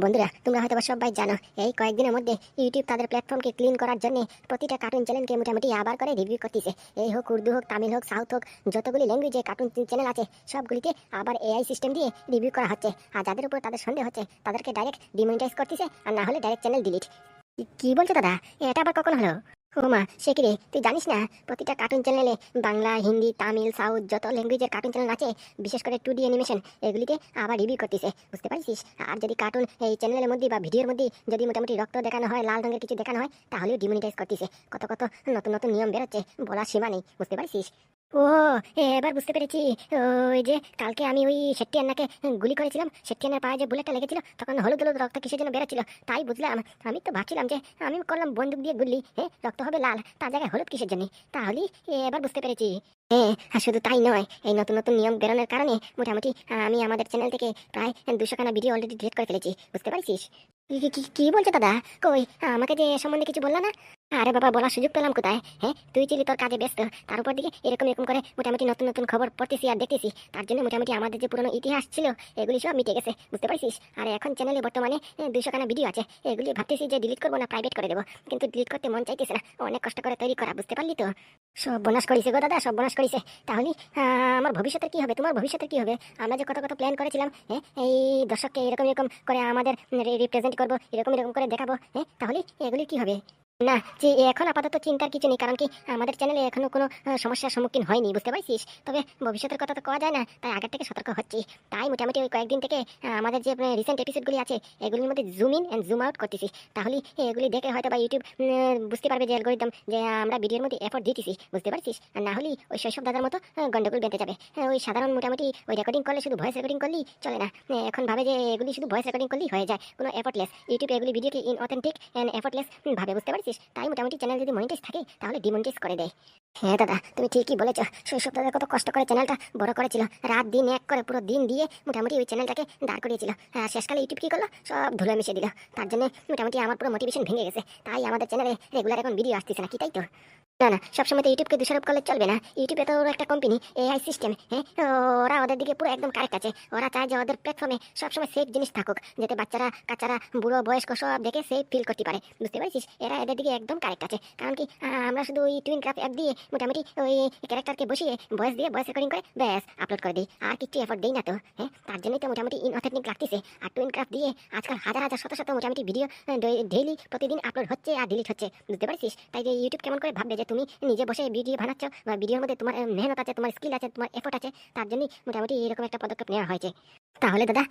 বন্ধুরা, তোমরা হয়তো সবাই জানো এই কয়েকদিনের মধ্যে ইউটিউব তাদের প্ল্যাটফর্মকে ক্লিন করার জন্য প্রতিটা কার্টুন চ্যানেলকে মোটামুটি আবার করে রিভিউ করতেছে। এই হোক উর্দু হোক, তামিল হোক, সাউথ হোক, যতগুলি ল্যাঙ্গুয়েজে কার্টুন চ্যানেল আছে সবগুলিকে আবার এআই সিস্টেম দিয়ে রিভিউ করা হচ্ছে। আর যাদের উপর তাদের সন্দেহ হচ্ছে তাদেরকে ডাইরেক্ট ডিমনিটাইজ করতেছে, আর না হলে ডাইরেক্ট চ্যানেল ডিলিট। কি বলছো দাদা, এটা আবার কখন হলো? ও মা, সে কি রে, তুই জানিস না প্রতিটা কার্টুন চ্যানেলে বাংলা, হিন্দি, তামিল, সাউথ যত ল্যাঙ্গুয়েজের কার্টুন চ্যানেল আছে, বিশেষ করে 2D অ্যানিমেশন, এগুলিতে আবার রিভিউ করতেছে, বুঝতে পারছিস? আর যদি কার্টুন এই চ্যানেলের মধ্যে বা ভিডিওর মধ্যে যদি মোটামুটি রক্ত দেখানো হয়, লাল রঙের কিছু দেখানো হয়, তাহলেও ডিমনিটাইজ করতেছে। কত কত নতুন নতুন নিয়ম বেরোচ্ছে, বলার সীমা নেই, বুঝতে পারছিস? ও, এবার বুঝতে পেরেছি। ওই যে কালকে আমি ওই শেট্টিয়ান্নাকে গুলি করেছিলাম, শেট্টিয়ান্নার পায়ে যে বুলেটটা লেগেছিল, তখন হলুদ হলুদ রক্ত কিসের জন্য বেরোচ্ছিল, তাই বুঝলাম। আমি তো ভাবছিলাম যে আমি করলাম বন্দুক দিয়ে গুলি, রক্ত হবে লাল, তার জায়গায় হলুদ কিসের জন্য। তাহলে এবার বুঝতে পেরেছি। আর শুধু তাই নয়, এই নতুন নতুন নিয়ম বেরোনোর কারণে মোটামুটি আমি আমাদের চ্যানেল থেকে প্রায় 200খানা ভিডিও অলরেডি ডিলিট করে ফেলেছি, বুঝতে পারছিস? কি বলছো দাদা? কই, আমাকে যে এ সম্বন্ধে কিছু বললা না? আরে বাবা, বলার সুযোগ পেলাম কোথায়? তুই ছিলি তোর কাজে ব্যস্ত, তার উপর দিকে এরকম এরকম করে মোটামুটি নতুন নতুন খবর পড়তেছি আর দেখতেছি, তার জন্য মোটামুটি আমাদের যে পুরনো ইতিহাস ছিল এগুলি সব মিটে গেছে, বুঝতে পারছিস? আর এখন চ্যানেলে বর্তমানে 200খানা ভিডিও আছে, এগুলি ভাবতেছি যে ডিলিট করবো না প্রাইভেট করে দেবো, কিন্তু ডিলিট করতে মন চাইতেছে না, অনেক কষ্ট করে তৈরি করা, বুঝতে পারলি তো? সব বনাশ করেছে গো দাদা, সব বনাশ করেছে। তাহলে আমার ভবিষ্যতের কি হবে, তোমার ভবিষ্যতের কি হবে? আমরা যে কত কত প্ল্যান করেছিলাম, এই দর্শককে এরকম এরকম করে আমাদের রিপ্রেজেন্ট করবো, এরকম এরকম করে দেখাবো, তাহলে এগুলি কি হবে? না, যে এখন আপাতত চিন্তার কিছু নেই, কারণ কি আমাদের চ্যানেলে এখনো কোনো সমস্যার সম্মুখীন হয়নি, বুঝতে পারছিস? তবে ভবিষ্যতের কথা তো কওয়া যায় না, তাই আগের থেকে সতর্ক হচ্ছি। তাই মোটামুটি ওই কয়েকদিন থেকে আমাদের যে রিসেন্ট এপিসোডগুলি আছে এগুলির মধ্যে zoom in and zoom out করতেছি। তাহলে এগুলি দেখে হয়তো বা ইউটিউব বুঝতে পারবে যে অ্যালগরিদম যে আমরা ভিডিওর মধ্যে এফোর্ট দিতেছি, বুঝতে পারছিস? আর না হলে ওই শৈশব দাদার মতো গন্ডগোল বেঁধে যাবে। ওই সাধারণ মোটামুটি ওই রেকর্ডিং করলে শুধু ভয়েস রেকর্ডিং করলেই চলে না, এখন ভাবে যে এগুলি শুধু ভয়েস রেকর্ডিং করলেই হয়ে যায়, কোনো এফোর্টলেস। ইউটিউব এগুলি ভিডিওকে ইনঅথেন্টিক অ্যান্ড এফোর্টলেস ভাবে, বুঝতে পারছিস? তাই মোটামুটি চ্যানেল যদি মনিটাইজ থাকে তাহলে ডিমনিটাইজ করে দেয়। হ্যাঁ দাদা, তুমি ঠিকই বলেছ। শৈশব দাদা কত কষ্ট করে চ্যানেলটা বড় করেছিল, রাত দিন এক করে পুরো দিন দিয়ে মোটামুটি ওই চ্যানেলটাকে দাঁড় করিয়েছিল। আর শেষকালে ইউটিউব কি করলো, সব ধুলো মিশিয়ে দিল। তার জন্য মোটামুটি আমার পুরো মোটিভেশন ভেঙে গেছে, তাই আমাদের চ্যানেলে রেগুলার এখন ভিডিও আসতেছে না, কি তাই তো? না না, সবসময় তো ইউটিউবকে দোষারোপ করলে চলবে না। ইউটিউবে তো ওরা একটা কোম্পানি, এআই সিস্টেম, ওরা ওদের দিকে পুরো একদম কারেক্ট আছে। ওরা চায় যে ওদের প্ল্যাটফর্মে সবসময় সেফ জিনিস থাকুক, যাতে বাচ্চারা কাচ্চারা বুড়ো বয়স্ক সব দেখে সেফ ফিল করতে পারে, বুঝতে পারছিস? এরা এদের দিকে একদম কারেক্ট আছে। কারণ কি আমরা শুধু ওই টুইন ক্রাফট অ্যাপ দিয়ে মোটামুটি ওই ক্যারেক্টারকে বসিয়ে ভয়েস দিয়ে ভয়েস রেকর্ডিং করে ব্যাস আপলোড করে দিই, আর কিছু এফোর্ট দিই না তো। তার জন্যই তো মোটামুটি ইনঅথেন্টিক লাগতেছে। আর টুইন ক্রাফট দিয়ে আজকাল হাজার হাজার শত শত মোটামুটি ভিডিও ডেইলি প্রতিদিন আপলোড হচ্ছে আর ডিলিট হচ্ছে, বুঝতে পারছিস? তাই যে ইউটিউব কেমন করে ভাববে যে তুমি নিজে বসে ভিডিও বানাচ্ছ, বা ভিডিওর মধ্যে তোমার মেহনত আছে, তোমার স্কিল আছে, তোমার এফোর্ট আছে, তার জন্যই মোটামুটি এরকম একটা পদক্ষেপ নেওয়া হয়েছে। তাহলে দাদা,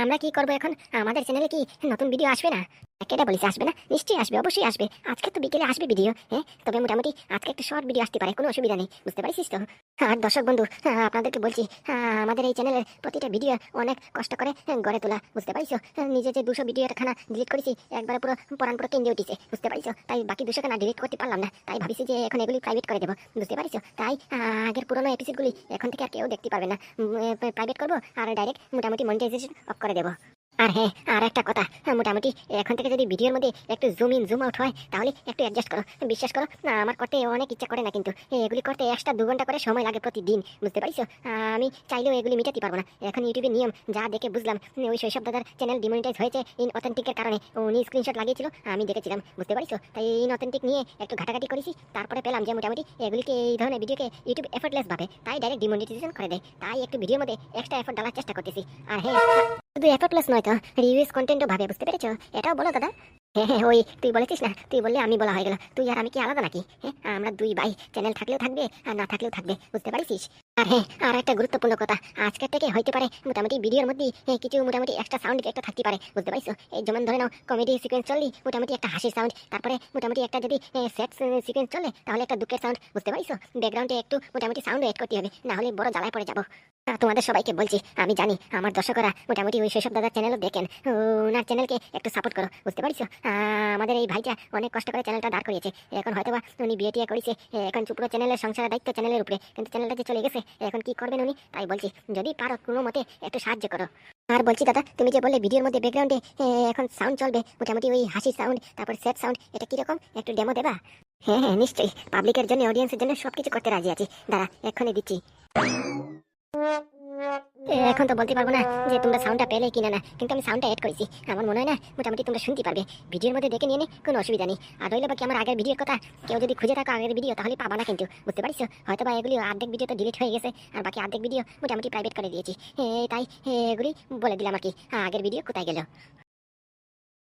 আমরা কি করবো এখন? আমাদের চ্যানেলে কি নতুন ভিডিও আসবে না? কেটে বলিস আসবে না? নিশ্চয়ই আসবে, অবশ্যই আসবে। আজকে তো বিকেলে আসবে ভিডিও, তবে মোটামুটি আজকে একটা শর্ট ভিডিও আসতে পারে, কোনো অসুবিধা নেই, বুঝতে পারছিস তো? আর দর্শক বন্ধু, আপনাদেরকে বলছি, আমাদের এই চ্যানেলের প্রতিটা ভিডিও অনেক কষ্ট করে গড়ে তোলা, বুঝতে পারছো? নিজে যে 200 ভিডিও খানা ডিলিট করেছি, একবারে পুরো পরান পুরো কেন্দ্রে উঠেছে, বুঝতে পারছো? তাই বাকি 200 খানা ডিলিট করতে পারলাম না, তাই ভাবিছি যে এখন এগুলি প্রাইভেট করে দেবো, বুঝতে পারছো? তাই আগের পুরোনো এপিসোডগুলি এখন থেকে আর কেউ দেখতে পারবে না, প্রাইভেট করবো আর ডাইরেক্ট মোটামুটি মনিটাইজেশন অফ করে দেবো। আর হ্যাঁ, আর একটা কথা, মোটামুটি এখন থেকে যদি ভিডিওর মধ্যে একটু জুম ইন জুম আউট হয় তাহলে একটু অ্যাডজাস্ট করো। বিশ্বাস করো, আমার করতে অনেক ইচ্ছা করে না, কিন্তু এগুলি করতে এক্সট্রা 2 ঘন্টা করে সময় লাগে প্রতিদিন, বুঝতে পারছো? আমি চাইলেও এগুলি মিটাতে পারবো না। এখন ইউটিউবের নিয়ম যা দেখে বুঝলাম, ওই শৈশব দাদার চ্যানেল ডিমনিটাইজ হয়েছে ইন অথেন্টিকের কারণে। উনি স্ক্রিনশট লাগিয়েছিল, আমি দেখেছিলাম, বুঝতে পারছো? তাই ইন অথেন্টিক নিয়ে একটু ঘাটাঘাটি করেছি, তারপরে পেলাম যে মোটামুটি এগুলিকে এই ধরনের ভিডিওকে ইউটিউব এফোর্টলেস ভাবে, তাই ডাইরেক্ট ডিমনিটাইজেশন করে দেয়। তাই একটু ভিডিওর মধ্যে এক্সট্রা এফোর্ট ডালার চেষ্টা করতেছি। আর হ্যাঁ, শুধু এফোর্টলেস নয় তো, রিভিউস কন্টেন্টও ভাবে, বুঝতে পেরেছো? এটাও বলো দাদা। হ্যাঁ, ওই তুই বলেছিস না, তুই বললে আমি বলা হয়ে গেল। তুই আর আমি কি আলাদা নাকি? আমরা দুই ভাই, চ্যানেল থাকলেও থাকবে আর না থাকলেও থাকবে, বুঝতে পারিস? আর হ্যাঁ, আর একটা গুরুত্বপূর্ণ কথা, আজকের থেকে হইতে পারে মোটামুটি ভিডিওর মধ্যে কিছু মোটামুটি এক্সট্রা সাউন্ড ইফেক্ট থাকতে পারে, বুঝতে পারিস? এই যেমন ধরে নাও কমেডি সিকোয়েন্স চললি মোটামুটি একটা হাসির সাউন্ড, তারপরে মোটামুটি একটা যদি স্যাড সিকোয়েন্স চলে তাহলে একটা দুঃখের সাউন্ড, বুঝতে পারিস? ব্যাকগ্রাউন্ডে একটু মোটামুটি সাউন্ড এড করতে হবে, না হলে বড় জ্বালায় পড়ে যাবো। তোমাদের সবাইকে বলছি, আমি জানি আমার দর্শকরা মোটামুটি ওই শৈশব দাদার চ্যানেলও দেখেন, ওনার চ্যানেলকে একটু সাপোর্ট করো, বুঝতে পারছো? আমাদের এই ভাইটা অনেক কষ্ট করে চ্যানেলটা দাঁড় করিয়েছে। এখন হয়তোবা উনি বিয়ে টিয়ে করেছে, এখন পুরো চ্যানেলের সংসারের দায়িত্ব চ্যানেলের উপরে, কিন্তু চ্যানেলটা যে চলে গেছে, এখন কি করবেন উনি? তাই বলছি, যদি পারো কোনো মতে একটু সাহায্য করো। আর বলছি দাদা, তুমি যে বললে ভিডিওর মধ্যে ব্যাকগ্রাউন্ডে এখন সাউন্ড চলবে মোটামুটি ওই হাসির সাউন্ড, তারপর স্যাড সাউন্ড, এটা কিরকম একটু ডেমো দেবা? হ্যাঁ হ্যাঁ, নিশ্চয়ই, পাবলিকের জন্য অডিয়েন্সের জন্য সবকিছু করতে রাজি আছি। দাঁড়া, এক্ষুনি দিচ্ছি। এখন তো বলতে পারবো না যে তোমরা সাউন্ডটা পেলে কিনা না, কিন্তু আমি সাউন্ডটা অ্যাড করেছি। আমার মনে হয় না মোটামুটি তোমরা শুনতে পারবে, ভিডিওর মধ্যে দেখে নিয়ে নে, কোনো অসুবিধা নেই। আর রইলো বাকি আমার আগের ভিডিওর কথা, কেউ যদি খুঁজে থাকো আগের ভিডিও তাহলে পাবা না কিন্তু, বুঝতে পারছো? হয়তো বা এগুলি অর্ধেক ভিডিও তো ডিলিট হয়ে গেছে, আর বাকি অর্ধেক ভিডিও মোটামুটি প্রাইভেট করে দিয়েছি। তাই এগুলি বলে দিলাম আর কি, আগের ভিডিও কোথায় গেল।